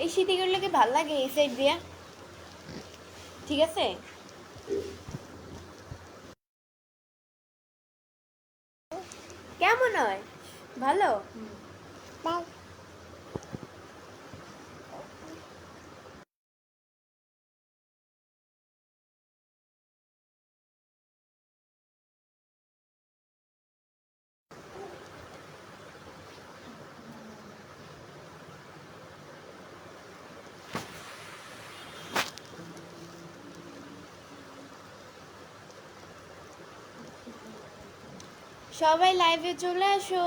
এই সিটিগুলোকে ভাল লাগে এই সাইড দিয়া, ঠিক আছে। কেমন হয়? ভালো। সবাই লাইভে চলে আসো।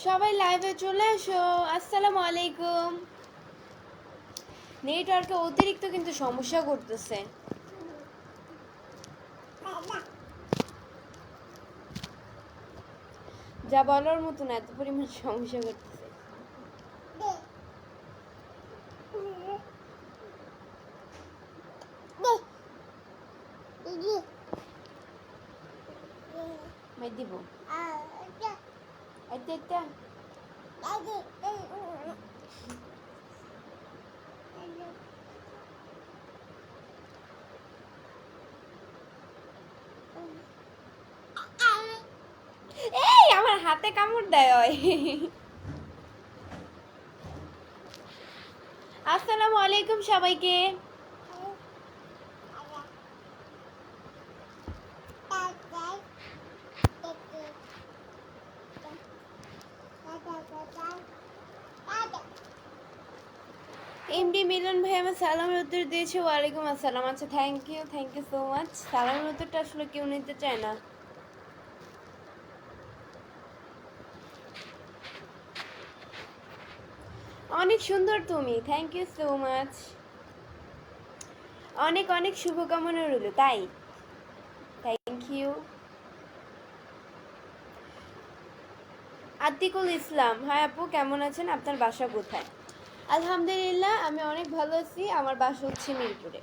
সবাই লাইভে চলে আসো। আসসালামু আলাইকুম। নেটওয়ার্কে অতিরিক্ত কিন্তু সমস্যা করতেছে। যা বলার মতো না, এত পরিমাণ সমস্যা করতেছে। মাই দিব আইতে আইতে এই আমার হাতে কামড় দেয় ওই। আসসালামু আলাইকুম সবাইকে। এমডি মিলন ভাই আমার সালামের উত্তর দিয়েছে। ওয়ালাইকুম আসসালাম। আচ্ছা, থ্যাংক ইউ সো মাচ। সালামের উত্তরটা আসলে কেউ নিতে চায় না। অনেক সুন্দর তুমি, থ্যাংক ইউ সো মাচ। অনেক অনেক শুভকামনা রইল। তাই thank you. Atikul Islam, hi আপু, কেমন আছেন? আপনার বাসা কোথায়? আলহামদুলিল্লাহ, আমি অনেক ভালো আছি। আমার বাসা হচ্ছে মিরপুরে।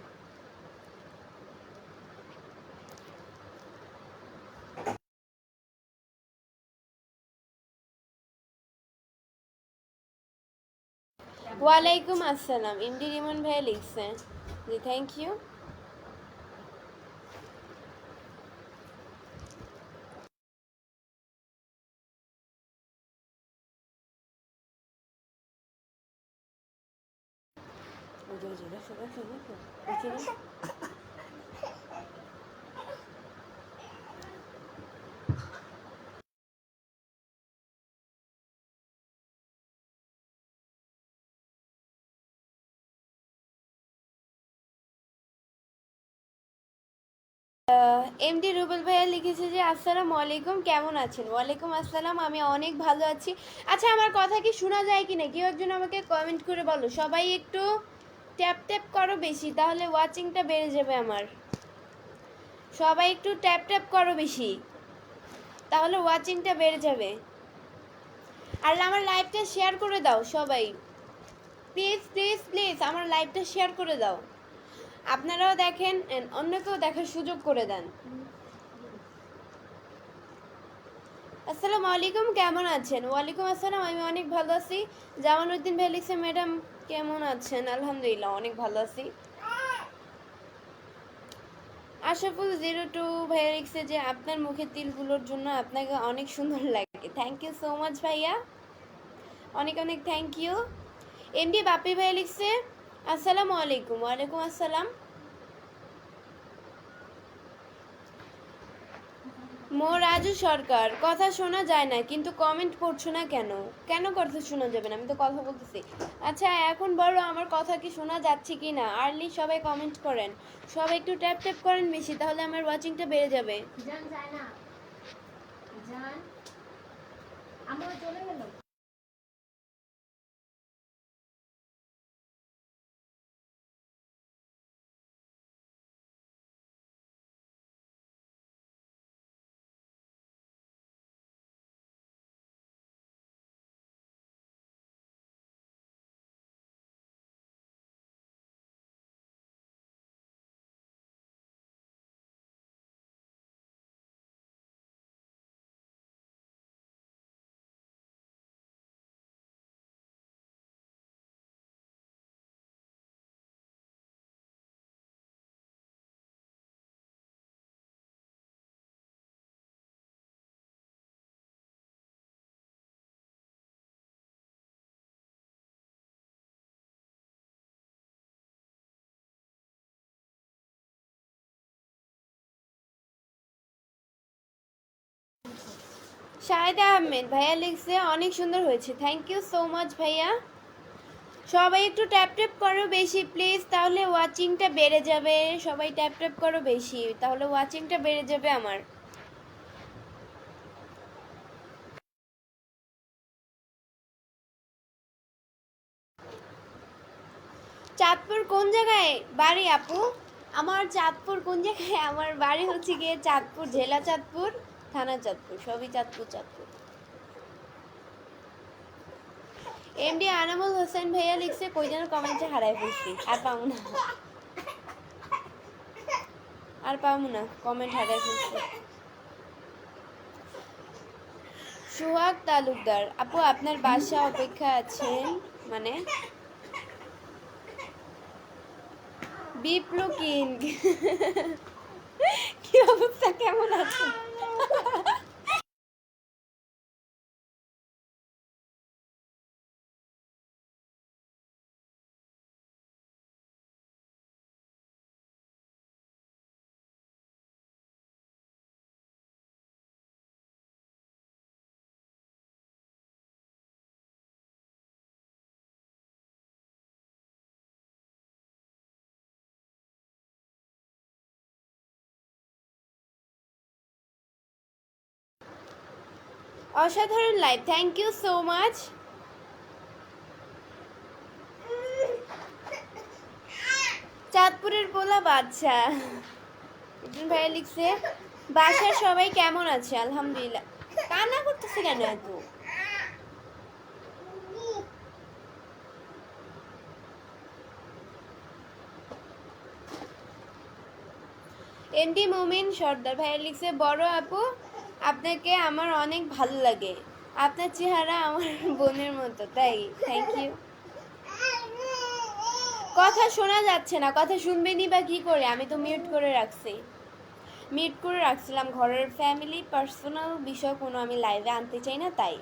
ওয়ালাইকুম আসসালাম। ইন্দি রিমন ভাই লিখছেন, জি থ্যাংক ইউ। এমডি রুবেল ভাইয়া লিখেছে যে আসসালামু আলাইকুম, কেমন আছেন? ওয়ালাইকুম আসসালাম, আমি অনেক ভালো আছি। আচ্ছা, আমার কথা কি শোনা যায় কি না? কেউ একজন আমাকে কমেন্ট করে বলো। সবাই একটু ট্যাপ ট্যাপ করো বেশি, তাহলে ওয়াচিংটা বেড়ে যাবে আমার। সবাই একটু ট্যাপ ট্যাপ করো বেশি, তাহলে ওয়াচিংটা বেড়ে যাবে। আর আমার লাইভটা শেয়ার করে দাও সবাই, প্লিজ প্লিজ প্লিজ আমার লাইভটা শেয়ার করে দাও। আপনারাও দেখেন, অন্যকেও দেখার সুযোগ করে দেন। আসসালামু আলাইকুম, কেমন আছেন? ওয়ালাইকুম আসসালাম, আমি অনেক ভালো আছি। জামালউদ্দিন ভাই লিখছে, ম্যাডাম কেমন আছেন? আলহামদুলিল্লাহ, অনেক ভালো আছি। আশাফুল 02 ভাইয়া লিখছে যে আপনার মুখের তিলগুলোর জন্য আপনাকে অনেক সুন্দর লাগে। থ্যাংক ইউ সো মাচ ভাইয়া, অনেক অনেক থ্যাংক ইউ। এমডি বাপি ভাইয়া লিখছে আসসালামু আলাইকুম। ওয়ালাইকুম আসসালাম। মো রাজু সরকার, কথা শোনা যায় না কিন্তু কমেন্ট পড়ছো না কেন? কেন কথা শোনা যাবে না? আমি তো কথা বলতেছি। আচ্ছা এখন বলো আমার কথা কি শোনা যাচ্ছে কি না? আর্লি সবাই কমেন্ট করেন, সবাই একটু ট্যাপ ট্যাপ করেন বেশি, তাহলে আমার ওয়াচিংটা বেড়ে যাবে। জান যায় না জান, আমরা চলে গেল। শাহেদ আহমেদ ভাইয়া লিখছে অনেক সুন্দর হয়েছে, থ্যাংক ইউ সো মাচ ভাইয়া। সবাই একটু ট্যাপ ট্যাপ করো বেশি প্লিজ, তাহলে ওয়াচিংটা বেড়ে যাবে। সবাই ট্যাপ ট্যাপ করো বেশি, তাহলে ওয়াচিংটা বেড়ে যাবে আমার। চাঁদপুর কোন জায়গায় বাড়ি আপু? আমার চাঁদপুর কোন জায়গায়? আমার বাড়ি হচ্ছে গিয়ে চাঁদপুর, জেলা চাঁদপুর, থানা চাঁদপুর, সবই চাঁদপুর চাঁদপুর। এমডি আনামুল হোসেন ভাইয়া লিখছে কই যেন কমেন্টে হারাই ফেলছি, আর পাবো না, আর পাবো না, কমেন্ট হারাই ফেলছি। সোহাগ তালুকদার আপু আপনার বাসা অপেক্ষা আছেন মানে? বিপ্লব কিং কি অবস্থা, কেমন আছেন? অসাধারণ live, thank you so much. চাঁদপুরের পোলা বাচ্চা ভাইয়া লিখছে বাসার সবাই কেমন আছে? আলহামদুলিল্লাহ। কান্না করতেছে কেন এত? এমডি মোমিন সর্দার ভাইয়া লিখছে বড় আপু আপনাকে আমার অনেক ভালো লাগে, আপনার চেহারা আমার বোনের মতো, তাই থ্যাংক ইউ। কথা শোনা যাচ্ছে না, কথা শুনবেনি বা কি করে? আমি তো মিউট করে রাখছি, মিউট করে রাখছিলাম, ঘরের ফ্যামিলি পার্সোনাল বিষয় কোনো আমি লাইভে আনতে চাই না তাই।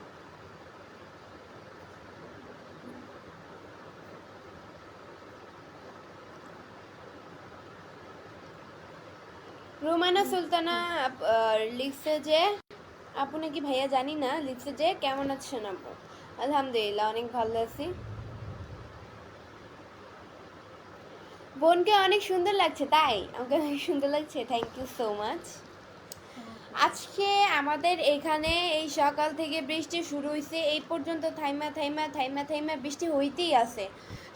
রুমানা সুলতানা লিখছে যে আপু নাকি ভাইয়া জানি না, লিখছে যে কেমন আছেন আপু? আলহামদুলিল্লাহ অনেক ভালো আছি। বোনকে অনেক সুন্দর লাগছে, তাই আমাকে অনেক সুন্দর লাগছে, থ্যাংক ইউ সো মাচ। আজকে আমাদের এখানে এই সকাল থেকে বৃষ্টি শুরু হয়েছে, এই পর্যন্ত থাইমা থাইমা থাইমা থাইমা বৃষ্টি হইতেই আছে।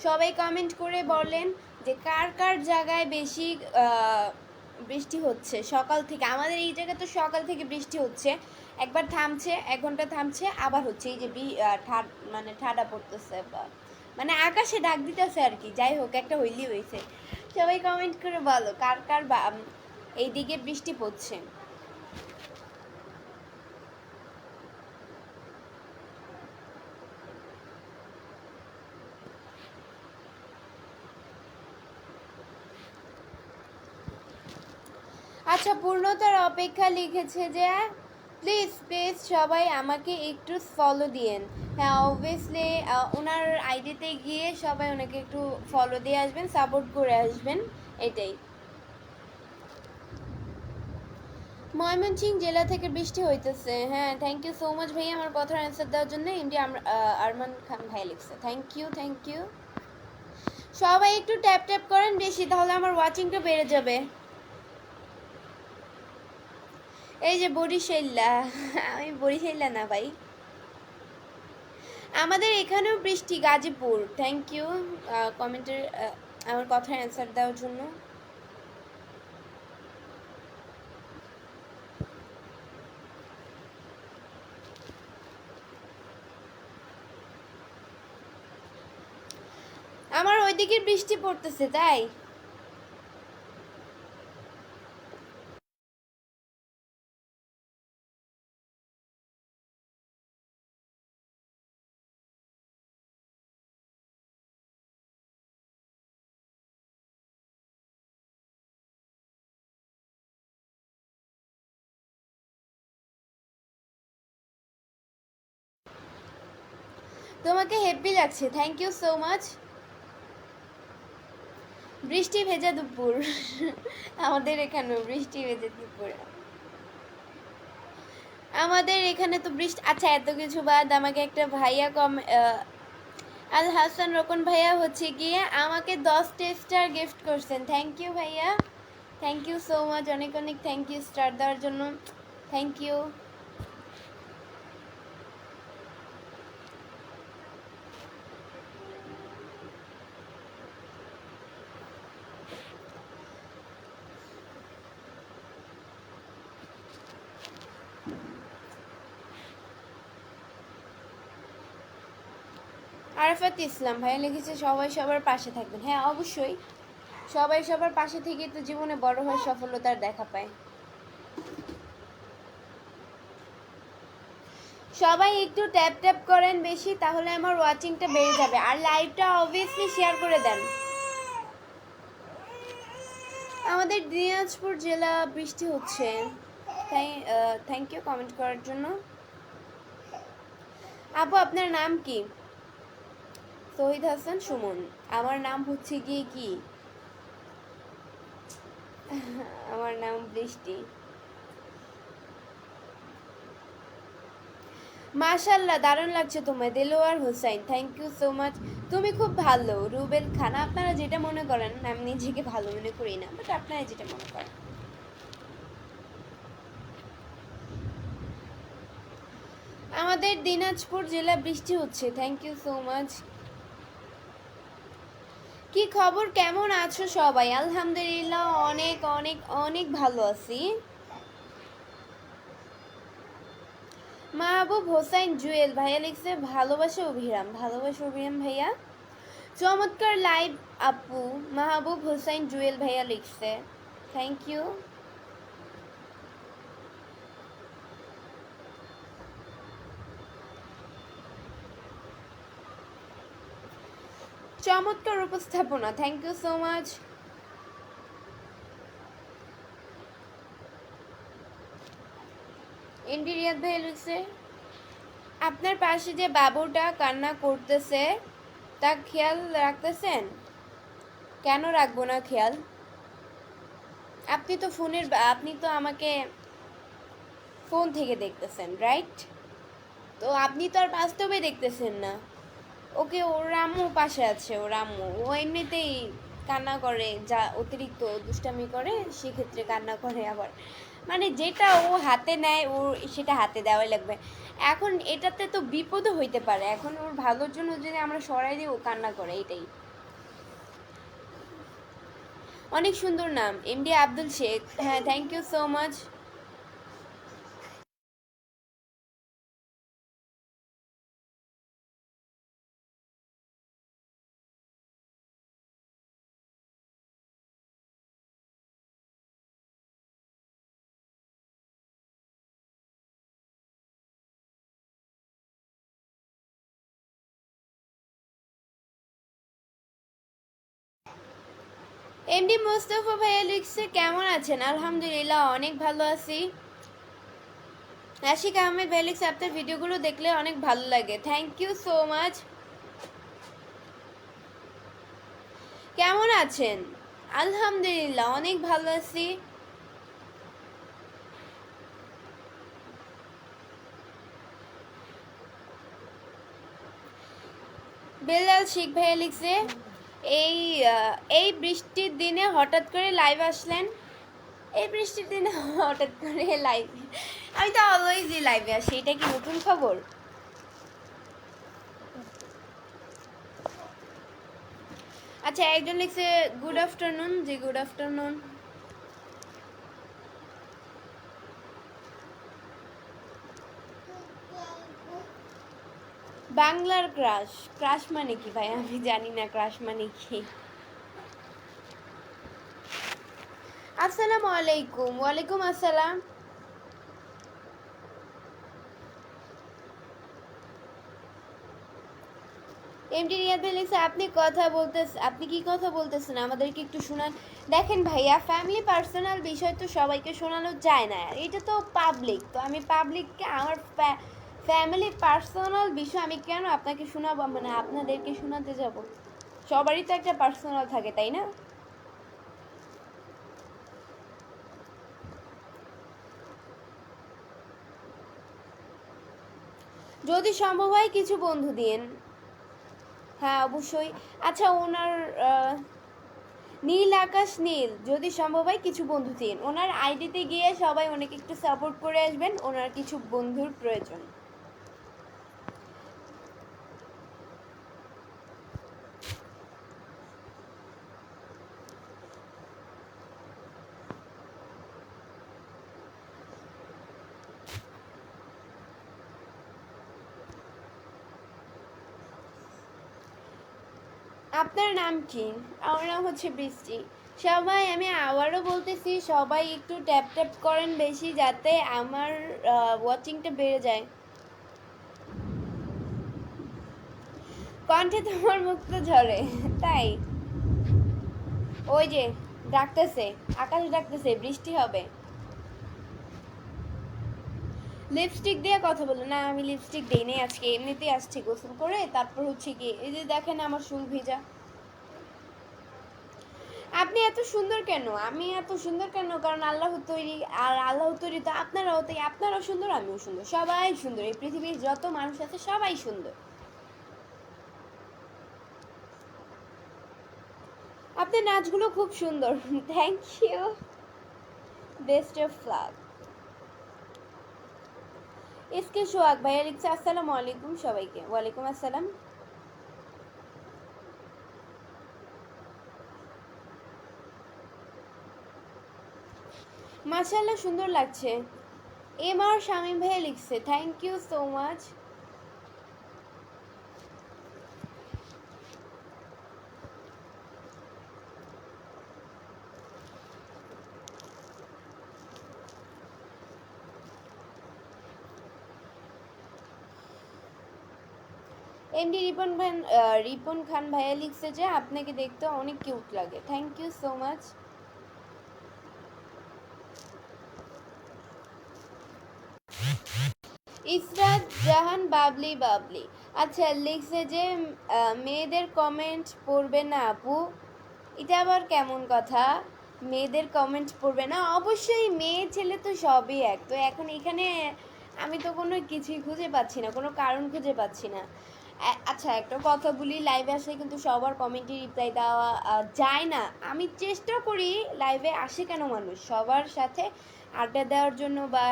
সবাই কমেন্ট করে বলেন যে কার কার জায়গায় বেশি বৃষ্টি হচ্ছে সকাল থেকে। আমাদের এই জায়গায় তো সকাল থেকে বৃষ্টি হচ্ছে, একবার থামছে, 1 ঘন্টা থামছে, আবার হচ্ছে। এই যে মানে ঠাডা পড়তেছে, মানে আকাশে ডাক দিতেছে আর কি। যাই হোক, একটা হইলেই হয়েছে। সবাই কমেন্ট করে বলো কার কার এইদিকে বৃষ্টি পড়ছে। আচ্ছা পূর্ণতার অপেক্ষা লিখেছে যে প্লিজ প্লিজ সবাই আমাকে একটু ফলো দিয়েন। হ্যাঁ অবভিয়াসলি ওনার আইডিতে গিয়ে সবাই ওনাকে একটু ফলো দিয়ে আসবেন, সাপোর্ট করে আসবেন, এটাই। ময়মনসিংহ জেলা থেকে বৃষ্টি হইতেছে। হ্যাঁ, থ্যাংক ইউ সো মাচ ভাইয়া আমার কথার অ্যান্সার দেওয়ার জন্য। এমডি আরমান খান ভাই লিখছে, থ্যাংক ইউ থ্যাংক ইউ। সবাই একটু ট্যাপ ট্যাপ করেন বেশি, তাহলে আমার ওয়াচিংটা বেড়ে যাবে। এই যে বরিশাল্লা, আমি বরিশাল্লা না ভাই, আমাদের এখানেও বৃষ্টি, গাজীপুর। থ্যাংক ইউ কমেন্টের আমার কথার অ্যান্সার দেওয়ার জন্য। আমার ওইদিকে বৃষ্টি পড়তেছে তাই। তোমাকে হ্যাপি লাগছে, থ্যাংক ইউ সো মাচ। বৃষ্টি ভেজা দুপুর, আমাদের এখানেও বৃষ্টি ভেজা দুপুর। আমাদের এখানে তো বৃষ্টি। আচ্ছা, এত কিছু বাদ আমাকে একটা ভাইয়া আল হাসান রকন ভাইয়া হচ্ছে গিয়ে আমাকে 10টা স্টার গিফট করছেন। থ্যাংক ইউ ভাইয়া, থ্যাংক ইউ সো মাচ, অনেক অনেক থ্যাংক ইউ স্টার দেওয়ার জন্য, থ্যাংক ইউ। আরাফাত ইসলাম ভাইয়া লিখেছে সবাই সবার পাশে থাকবেন। হ্যাঁ অবশ্যই, সবাই সবার পাশে থেকে তো জীবনে বড় হয়ে সফলতার দেখা পায়। সবাই একটু ট্যাপ ট্যাপ করেন বেশি, তাহলে আমার ওয়াচিংটা বেড়ে যাবে। আর লাইভটা অবভিয়াসলি শেয়ার করে দেন। আমাদের দিনাজপুর জেলা বৃষ্টি হচ্ছে। থ্যাংক ইউ কমেন্ট করার জন্য। আপু আপনার নাম কি? শহীদ হাসান সুমন। আমার নাম হচ্ছে গিয়ে কি, আমার নাম বৃষ্টি। মাশাল্লাহ দারুণ লাগছে তোমায়। Delwar Hossain, thank you so much. তুমি খুব ভালো। রুবেল খান, আপনারা যেটা মনে করেন, আমি নিজেকে ভালো মনে করি না, বাট আপনারা যেটা মনে করেন। আমাদের দিনাজপুর জেলা বৃষ্টি হচ্ছে, থ্যাংক ইউ সো মাচ। কি খবর, কেমন আছো সবাই? আলহামদুলিল্লাহ অনেক অনেক অনেক ভালো আছি। মাহবুব হোসাইন জুয়েল ভাইয়া লিখছে ভালোবাসা অভিরাম, ভালোবাসা অভিরাম ভাইয়া। চমৎকার লাইভ আপু, মাহবুব হোসাইন জুয়েল ভাইয়া লিখছে, থ্যাংক ইউ। চমৎকার উপস্থাপনা, thank you so much. ND Riyad ভাইয়া লিখছে আপনার পাশে যে বাবুটা কান্না করতেছে তা খেয়াল রাখতেছেন? কেন রাখবো না খেয়াল? আপনি তো আমাকে ফোন থেকে দেখতেছেন, রাইট? তো আপনি তো আর বাস্তবে দেখতেছেন না। ওকে, ওর আম্মু পাশে আছে, ওর আম্মু ও এমনিতেই কান্না করে, যা অতিরিক্ত দুষ্টামি করে সেক্ষেত্রে কান্না করে। আবার মানে যেটা ও হাতে নেয় ওর সেটা হাতে দেওয়াই লাগবে। এখন এটাতে তো বিপদও হইতে পারে, এখন ওর ভালোর জন্য যদি আমরা সরাই দিই ও কান্না করে, এটাই। অনেক সুন্দর নাম, এমডি আব্দুল শেখ। হ্যাঁ, thank you so much. MD Mostafa ভাইয়া লিখছে কেমন আছেন? আলহামদুলিল্লাহ অনেক ভালো আছি। আশিক আহমেদ ভাই লিখছে আপনার ভিডিওগুলো দেখলে অনেক ভালো লাগে, থ্যাংক ইউ সো মাচ। কেমন আছেন? আলহামদুলিল্লাহ অনেক ভালো আছি। বেলাল শিখ ভাইয়া লিখছে এই এই বৃষ্টির দিনে হঠাৎ করে লাইভ আসলেন। এই বৃষ্টির দিনে হঠাৎ করে লাইভ, আমি তো অলওয়েজই লাইভে আসি, এটা কি নতুন খবর? আচ্ছা, একজন লিখছে গুড আফটারনুন। জি গুড আফটারনুন। বাংলার ক্রাশ, ক্রাশ মানে কি ভাই? আমি জানি না ক্রাশ মানে কি। আসসালামু আলাইকুম। ওয়ালাইকুম আসসালাম। এমডি রিয়াদ ভাই লিখছে আপনি কি কথা বলতেছেন, আমাদেরকে একটু শোনান। দেখেন ভাইয়া, ফ্যামিলি পার্সোনাল বিষয় তো সবাইকে শোনানো যায় না, এটা তো পাবলিক, তো আমি পাবলিককে আমার ফ্যামিলি পার্সোনাল বিষয় আমি কেন আপনাকে শোনাবো, মানে আপনাদেরকে শোনাতে যাব? সবারই তো একটা পার্সোনাল থাকে, তাই না? যদি সম্ভব হয় কিছু বন্ধু দিন। হ্যাঁ অবশ্যই। আচ্ছা, ওনার নীল আকাশ নীল, যদি সম্ভব হয় কিছু বন্ধু দিন। ওনার আইডিতে গিয়ে সবাই ওনাকে একটু সাপোর্ট করে আসবেন, ওনার কিছু বন্ধুর প্রয়োজন। আপনার নাম কি? আমার নাম হচ্ছে বৃষ্টি। সবাই, আমি আবারও বলতেছি, সবাই একটু ট্যাপ ট্যাপ করেন বেশি, যাতে আমার ওয়াচিংটা বেড়ে যায়। কণ্ঠে তোমার মুক্ত ঝরে, তাই? ওই যে ডাকতেছে, আকাশ ডাকতেছে, বৃষ্টি হবে। লিপস্টিক দিয়ে কথা বলো না, আমি লিপস্টিক দেই নাই আজকে, এমনিতেই আসছি গোসল করে, তারপর হচ্ছে কি এই যে দেখেন আমার চুল ভিজা। আপনি এত সুন্দর কেন? আমি এত সুন্দর কেন? কারণ আল্লাহ তৈরি, আর আল্লাহ তৈরি তো আপনারাও, তাই আপনারাও সুন্দর, আমিও সুন্দর, সবাই সুন্দর, এই পৃথিবীর যত মানুষ আছে সবাই সুন্দর। আপনার নাচগুলো খুব সুন্দর। Thank you, best of luck. SK Sohag ভাইয়া লিখছে আসসালামু আলাইকুম সবাইকে। ওয়ালাইকুম আসসালাম। মাশাআল্লাহ সুন্দর লাগছে। এম আর শামীম ভাইয়া লিখছে thank you so much. MD Ripon Khan ভাইয়া লিখছে যে আপনাকে দেখতে অনেক কিউট লাগে। Thank you so much. Israt Jahan Babli Babli, আচ্ছা লিখছে যে মেয়েদের কমেন্ট পড়বে না আপু, এটা আবার কেমন কথা? মেয়েদের কমেন্ট পড়বে না? অবশ্যই, মেয়ে ছেলে তো সবই এক, তো এখন এখানে আমি তো কোনো কিছুই খুঁজে পাচ্ছি না, কোনো কারণ খুঁজে পাচ্ছি না। আচ্ছা একটা কথা বলি, লাইভে আসলে কিন্তু সবার কমেন্টে রিপ্লাই দেওয়া যায় না। আমি চেষ্টা করি, লাইভে আসে কেন মানুষ সবার সাথে আড্ডা দেওয়ার জন্য, বা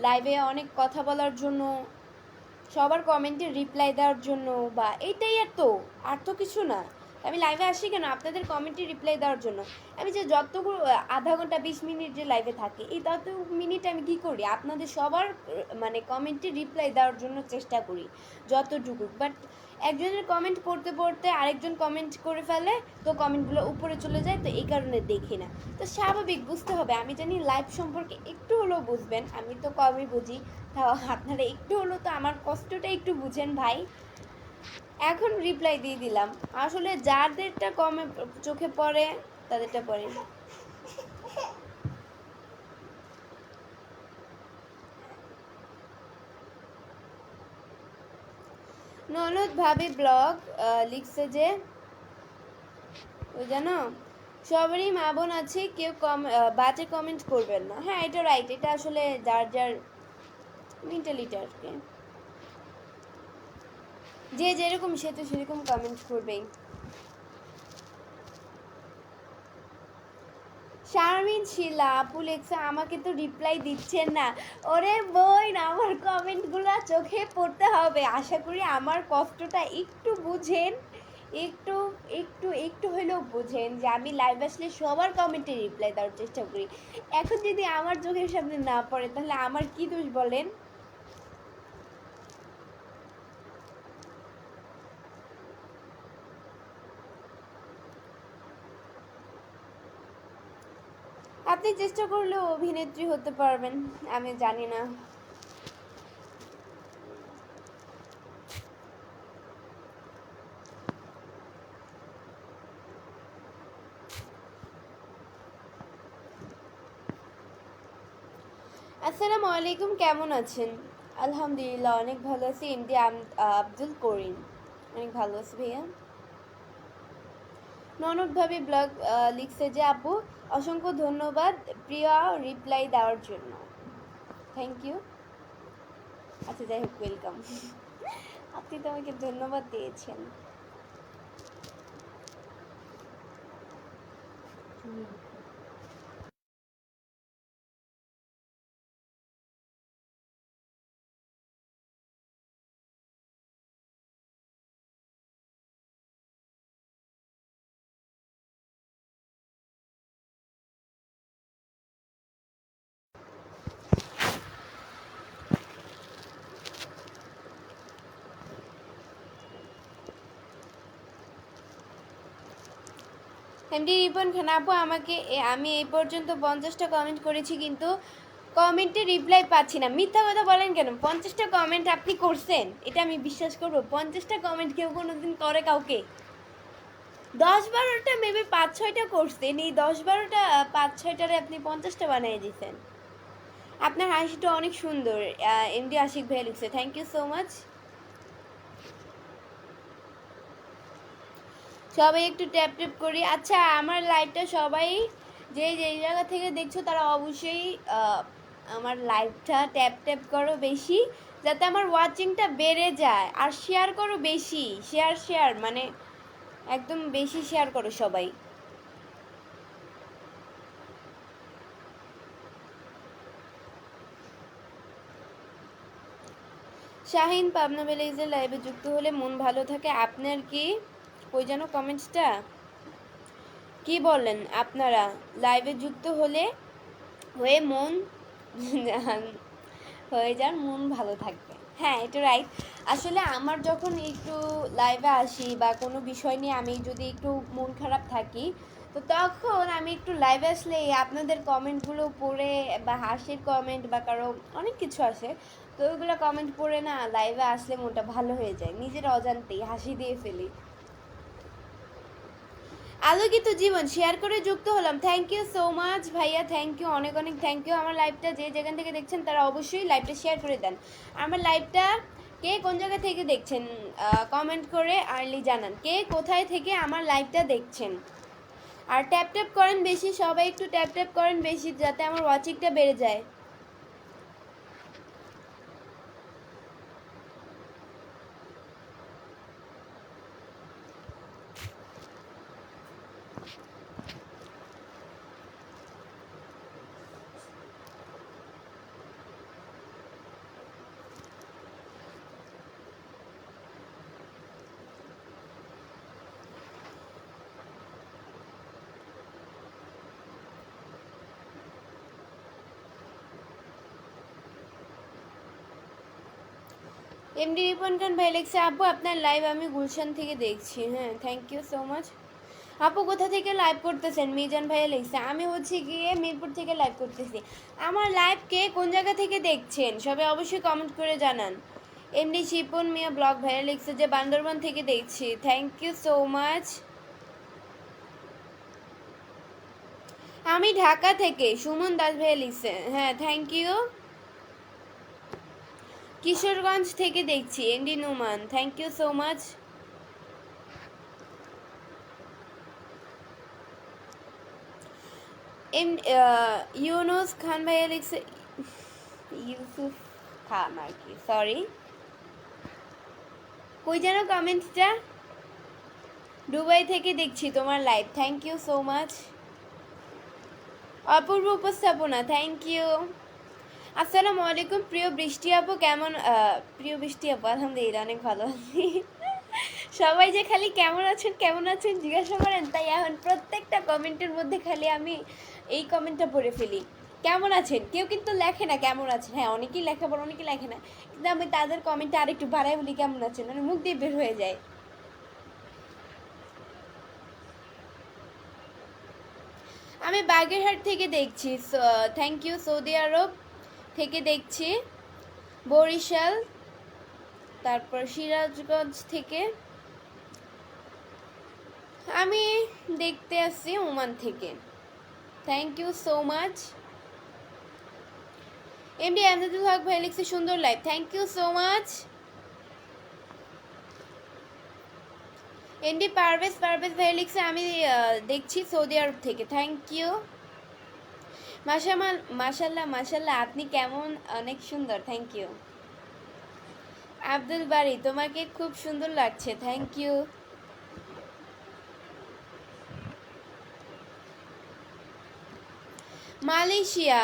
লাইভে অনেক কথা বলার জন্য, সবার কমেন্টে রিপ্লাই দেওয়ার জন্য, বা এইটাই, আর তো কিছু না। আমি লাইভে আসি কেন? আপনাদের কমেন্টে রিপ্লাই দেওয়ার জন্য। আমি যে যতগুলো আধা ঘন্টা 20 মিনিট যে লাইভে থাকি, এই তত মিনিট আমি কী করি, আপনাদের সবার মানে কমেন্টে রিপ্লাই দেওয়ার জন্য চেষ্টা করি যতটুকু। বাট একজনের কমেন্ট পড়তে পড়তে আরেকজন কমেন্ট করে ফেলে, তো কমেন্টগুলো উপরে চলে যায়, তো এই কারণে দেখি না। তো স্বাভাবিক, বুঝতে হবে, আমি জানি লাইভ সম্পর্কে একটু হলেও বুঝবেন, আমি তো কমই বুঝি, তাও আপনারা একটু হলেও তো আমার কষ্টটা একটু বুঝেন ভাই। এখন রিপ্লাই দিয়ে দিলাম, আসলে যাদেরটা কমে চোখে পড়ে তাদেরটা পড়ে। ননদ ভাবি ব্লগ লিখছে যে ওই জানো সবারই মা বোন আছে, কেউ বাজে কমেন্ট করবেন না। হ্যাঁ এটা রাইট, এটা আসলে যার যার মেন্টালিটি আর কি। যে যেরকম সে তো সেরকম কমেন্ট করবেই। শারমিন শিলা আপু লেখছে আমাকে তো রিপ্লাই দিচ্ছেন না। ওরে বোন, আমার কমেন্টগুলো চোখে পড়তে হবে। আশা করি আমার কষ্টটা একটু বুঝেন, একটু একটু একটু হলেও বুঝেন যে আমি লাইভ আসলে সবার কমেন্টে রিপ্লাই দেওয়ার চেষ্টা করি। এখন যদি আমার চোখের সামনে না পড়ে তাহলে আমার কি দোষ বলেন? আপনি চেষ্টা করলেও অভিনেত্রী হতে পারবেন, আমি জানি না। আসসালামু আলাইকুম, কেমন আছেন? আলহামদুলিল্লাহ অনেক ভালো আছি। এমডি আব্দুল করিম, অনেক ভালো আছি ভাইয়া। ননদ ভাবি ব্লগ লিখছে যে আপু অসংখ্য ধন্যবাদ প্রিয়া রিপ্লাই দেওয়ার জন্য। Thank you. আচ্ছা যাই হোক, ওয়েলকাম। আপনি তো আমাকে ধন্যবাদ দিয়েছেন। এমডি রিপন খান আপু আমাকে আমি এই পর্যন্ত 50টা কমেন্ট করেছি কিন্তু কমেন্টে রিপ্লাই পাচ্ছি না। মিথ্যা কথা বলেন কেন? 50টা কমেন্ট আপনি করছেন, এটা আমি বিশ্বাস করবো? 50টা কমেন্ট কেউ কোনোদিন করে কাউকে? 10-12টা মেবি 5-6টা করছেন, এই 10-12টা 5-6টারে আপনি 50টা বানিয়ে দিয়েছেন। আপনার হাসিটা অনেক সুন্দর, এমডি আশিক ভাই লিখছে, থ্যাংক ইউ সো মাচ। সবাই একটু ট্যাপ ট্যাপ করি। আচ্ছা আমার লাইভটা সবাই যে যেই জায়গা থেকে দেখছো তারা অবশ্যই আমার লাইভটা ট্যাপ ট্যাপ করো বেশি, যাতে আমার ওয়াচিংটা বেড়ে যায়। আর শেয়ার করো বেশি, শেয়ার শেয়ার মানে একদম বেশি শেয়ার করো সবাই। শাহিন পাবনা ভিলেজের লাইভে যুক্ত হলে মন ভালো থাকে। আপনার কি কই যেন কমেন্টসটা কি বলেন? আপনারা লাইভে যুক্ত হলে হয়ে মন হয়ে যার মন ভালো থাকবে। হ্যাঁ এটা রাইট। আসলে আমার যখন একটু লাইভে আসি বা কোনো বিষয় নিয়ে আমি যদি একটু মন খারাপ থাকি, তো তখন আমি একটু লাইভে আসলে আপনাদের কমেন্টগুলো পড়ে বা হাসির কমেন্ট বা কারো অনেক কিছু আসে, তো ওইগুলো কমেন্ট পড়ে না লাইভে আসলে মনটা ভালো হয়ে যায়, নিজের অজান্তেই হাসি দিয়ে ফেলি। আলোকিত জীবন শেয়ার করে যুক্ত হলাম, থ্যাংক ইউ সো মাচ ভাইয়া, থ্যাংক ইউ, অনেক অনেক থ্যাংক ইউ। আমার লাইভটা যে যেখান থেকে দেখছেন তারা অবশ্যই লাইভটা শেয়ার করে দেন। আমার লাইভটা কে কোন জায়গা থেকে দেখছেন কমেন্ট করে আর্লি জানান, কে কোথায় থেকে আমার লাইভটা দেখছেন। আর ট্যাপ ট্যাপ করেন বেশি, সবাই একটু ট্যাপ ট্যাপ করেন বেশি যাতে আমার ওয়াচিংটা বেড়ে যায়। এমডি রিপন খান ভাই লিখছে আপু আপনার লাইভ আমি গুলশান থেকে দেখছি। হ্যাঁ থ্যাংক ইউ সো মাচ। আপু কোথা থেকে লাইভ করতেছেন? মিজান ভাইয়া লিখছে আমি হচ্ছে গিয়ে মিরপুর থেকে লাইভ করতেছি। আমার লাইভ কে কোন জায়গা থেকে দেখছেন সবাই অবশ্যই কমেন্ট করে জানান। এমডি শিপন মিয়া ব্লগ ভাইয়া লিখছে যে বান্দরবান থেকে দেখছি, থ্যাংক ইউ সো মাচ। আমি ঢাকা থেকে, সুমন দাস ভাইয়া লিখছে, হ্যাঁ থ্যাংক ইউ। কিশোরগঞ্জ থেকে দেখছি, MD Numan, thank you so much. M Yunus Khan ভাইয়া লিখছে, ইউসুফ খান আর কি, সরি। কই যেন কমেন্টটা? দুবাই থেকে দেখছি তোমার live, thank you so much. অপূর্ব উপস্থাপনা, থ্যাংক ইউ। আসসালামু আলাইকুম প্রিয় বৃষ্টি আপু, কেমন প্রিয় বৃষ্টি আপু? আলহামদুলিল্লাহ অনেক ভালো আছি। সবাই যে খালি কেমন আছেন কেমন আছেন জিজ্ঞাসা করেন, তাই এখন প্রত্যেকটা কমেন্টের মধ্যে খালি আমি এই কমেন্টটা পড়ে ফেলি, কেমন আছেন। কেউ কিন্তু লেখে না কেমন আছেন, হ্যাঁ অনেকেই লেখে আবার অনেকেই লেখে না, কিন্তু আমি তাদের কমেন্টটা আরেকটু বাড়াই বলি কেমন আছেন, মানে মুখ দিয়ে বের হয়ে যায়। আমি বাগেরহাট থেকে দেখছি, থ্যাংক ইউ। সৌদি আরব থেকে দেখছি, বরিশাল, তারপর সিরাজগঞ্জ থেকে। আমি দেখতে আসছি ওমান থেকে, thank you so much. MD Amjadul Haque ভাই লিখছে সুন্দর live, thank you so much. MD Parvez ভাই লিখছে আমি দেখছি সৌদি আরব থেকে, থ্যাংক ইউ। মাশাল্লাহ আপনি কেমন? অনেক সুন্দর, থ্যাংক ইউ। আব্দুল বারি তোমাকে খুব সুন্দর লাগছে, থ্যাংক ইউ। মালয়েশিয়া,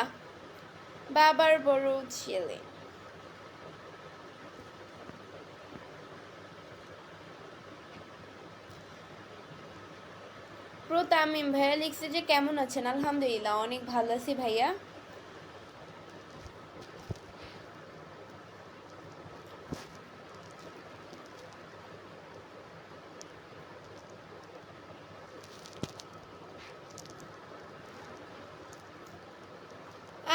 বাবার বড় ছেলে। তামিম ভাইয়া লিখছে যে কেমন আছেন? আলহামদুলিল্লাহ অনেক ভালো আছি ভাইয়া।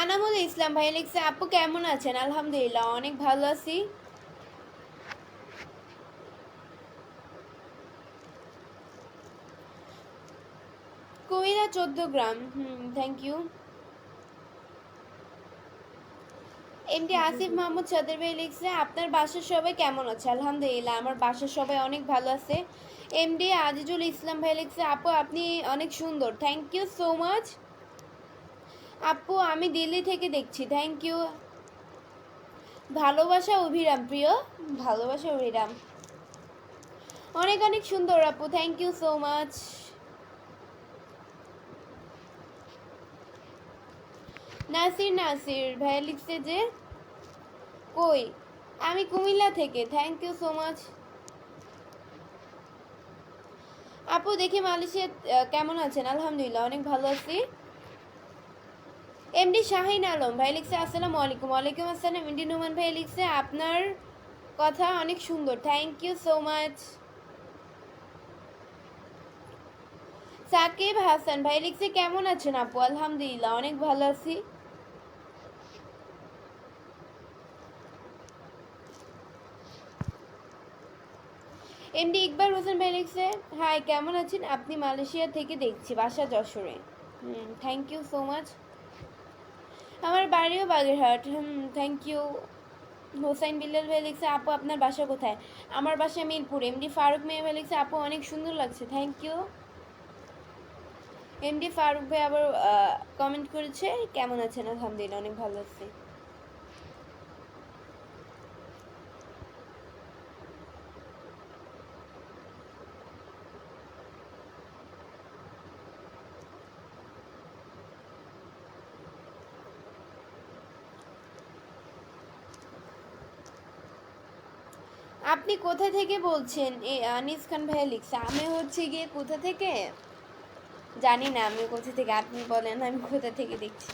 আনামুল ইসলাম ভাইয়া লিখছে আপু কেমন আছেন? আলহামদুলিল্লাহ অনেক ভালো আছি। কুমিল্লা 14 গ্রাম, thank you. MD Asif Mahmud সাদের ভাই লিখছে আপনার বাসার সবাই কেমন আছে? আলহামদুলিল্লাহ আমার বাসার সবাই অনেক ভালো আছে। এমডি আজিজুল ইসলাম ভাই লিখছে আপু আপনি অনেক সুন্দর, থ্যাংক ইউ সো মাচ। আপু আমি দিল্লি থেকে দেখছি, থ্যাংক ইউ। ভালোবাসা অভিরাম, প্রিয় ভালোবাসা অভিরাম অনেক অনেক সুন্দর আপু, thank you so much. Nasir ভাই লিখছে যে কই, আমি কুমিল্লা থেকে, থ্যাংক ইউ সো মাচ। আপু দেখি মালয়েশিয়া কেমন আছেন? আলহামদুলিল্লাহ অনেক ভালো আছি। এমডি শাহিন আলম ভাই লিখছে আসসালামু আলাইকুম। ওয়ালাইকুম আসসালাম। এমডি নুমান ভাই লিখছে আপনার কথা অনেক সুন্দর, thank you so much. Sakib Hasan ভাই লিখছে কেমন আছেন আপু? আলহামদুলিল্লাহ অনেক ভালো আছি। এমডি ইকবাল হোসেন ভাই লিখছে হাই কেমন আছেন আপনি? মালয়েশিয়া থেকে দেখছি, বাসা যশোরে, থ্যাংক ইউ সো মাচ। আমার বাড়িও বাগেরহাট, থ্যাংক ইউ। হোসাইন বিল্লাল ভাই লিখছে আপু আপনার বাসা কোথায়? আমার বাসা মিরপুর। এমডি ফারুক মেয়ে ভাই লিখছে আপু অনেক সুন্দর লাগছে, থ্যাংক ইউ। এমডি ফারুক ভাই আবার কমেন্ট করেছে কেমন আছেন? আলহামদুলিল্লাহ অনেক ভালো আছি। আপনি কোথা থেকে বলছেন? আনিস খান ভাইয়া লিখছে আমি হচ্ছে গিয়ে কোথা থেকে জানি না, আমি কোথা থেকে, আপনি বলেন আমি কোথা থেকে দেখছি।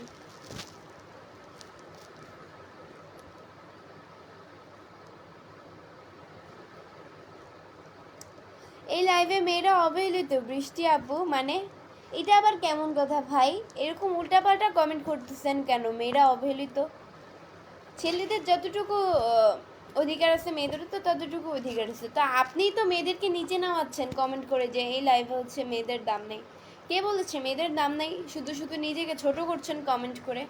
এই লাইভে মেয়েরা অবহেলিত বৃষ্টি আপু, মানে এটা আবার কেমন কথা ভাই? এরকম উল্টাপাল্টা কমেন্ট করতেছেন কেন? মেয়েরা অবহেলিত, ছেলেদের যতটুকু অধিকার আছে মেয়েদেরও তো ততটুকু অধিকার আছে। তো আপনিই তো মেয়েদেরকে নিচে নামাচ্ছেন কমেন্ট করে যে এই লাইভে হচ্ছে মেয়েদের দাম নেই। কে বলেছে মেয়েদের দাম নেই? শুধু শুধু নিজেকে ছোট করছেন কমেন্ট করে।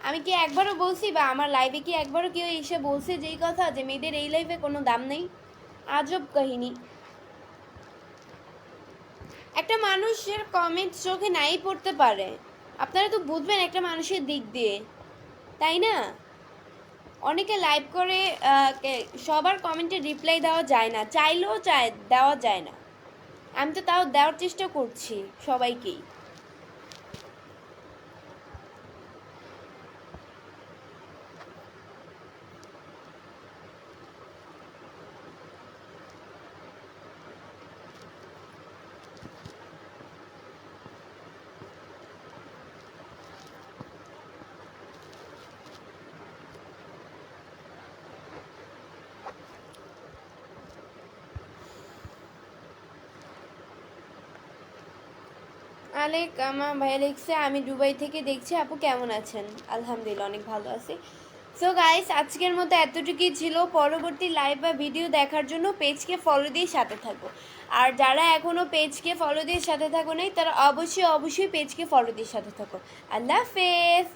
আমি কি একবারও বলছি, বা আমার লাইভে কি একবারও কেউ এসে বলছে যেই কথা যে মেয়েদের এই লাইভে কোনো দাম নেই? আজব কাহিনী। একটা মানুষের কমেন্ট চোখে নাই পড়তে পারে, আপনারা তো বুঝবেন একটা মানুষের দিক দিয়ে, তাই না? অনেকে লাইভ করে সবার কমেন্টে রিপ্লাই দেওয়া যায় না, চাইলেও দেওয়া যায় না। আমি তো তাও দেওয়ার চেষ্টা করছি সবাইকেই। আলেক আমার ভাইয়া লিখছে, আমি দুবাই থেকে দেখছি, আপু কেমন আছেন? আলহামদুলিল্লাহ অনেক ভালো আছি। সো গাইস, আজকের মতো এতটুকুই ছিল। পরবর্তী লাইভ বা ভিডিও দেখার জন্য পেজকে ফলো দিয়ে সাথে থাকো। আর যারা এখনও পেজকে ফলো দিয়ে সাথে থাকো নাই, তারা অবশ্যই পেজকে ফলো দিয়ে সাথে থাকো। আল্লাহ হাফেজ।